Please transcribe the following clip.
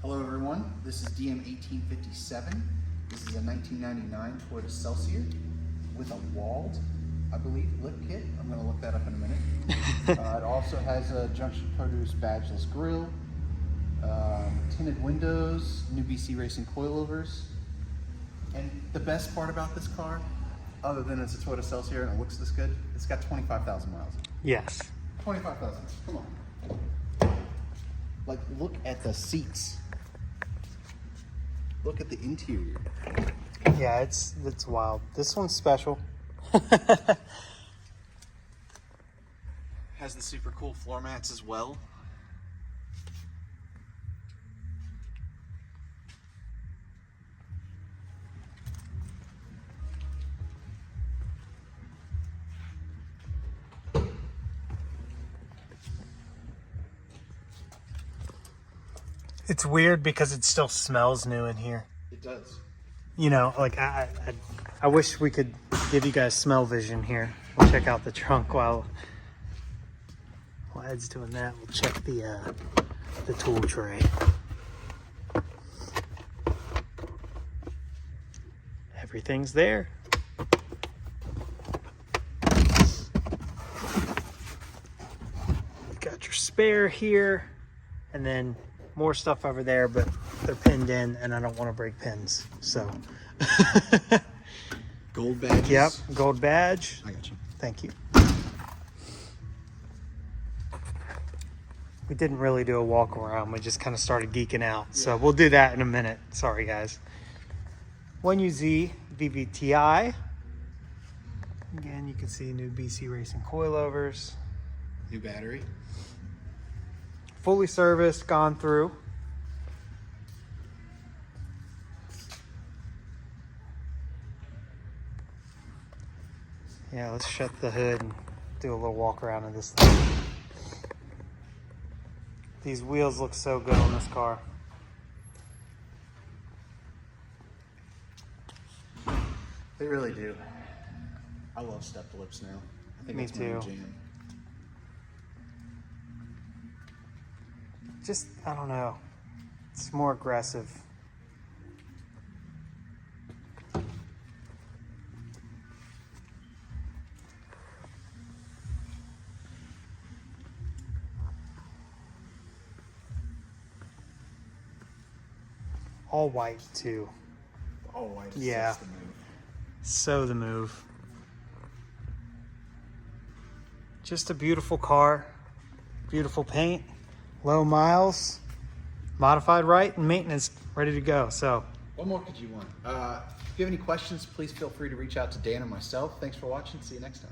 Hello everyone, this is DM1857. This is a 1999 Toyota Celsior with a Wald, I believe, Lip Kit. I'm going to look that up in a minute. It also has a Junction Produce badgeless grille, tinted windows, new BC Racing Coilovers. And the best part about this car, other than it's a Toyota Celsior and it looks this good, it's got 25,000 miles. Yes. 25,000, come on. Like, look at the seats. Look at the interior. Yeah, it's wild. This one's special. Has the super cool floor mats as well. It's weird because it still smells new in here. It does. You know, like I wish we could give you guys smell vision here. We'll check out the trunk while Ed's doing that. We'll check the tool tray. Everything's there. You've got your spare here, and then more stuff over there, but they're pinned in and I don't want to break pins, so. Gold badges. Yep, gold badge. I got you. Thank you. We didn't really do a walk around, we just kind of started geeking out, so we'll do that in a minute. Sorry guys. 1UZ VVTi. Again, you can see new BC Racing Coilovers. New battery. Fully serviced, gone through. Yeah, let's shut the hood and do a little walk around of this thing. These wheels look so good on this car. They really do. I love stepped lips now. I think Me it's my new too. jam. Just, I don't know. It's more aggressive. All white too. Oh, I just Yeah. the move. So the move. Just a beautiful car. Beautiful paint. Low miles. Modified right and maintenance ready to go. So What more could you want? If you have any questions, please feel free to reach out to Dan and myself. Thanks for watching. See you next time.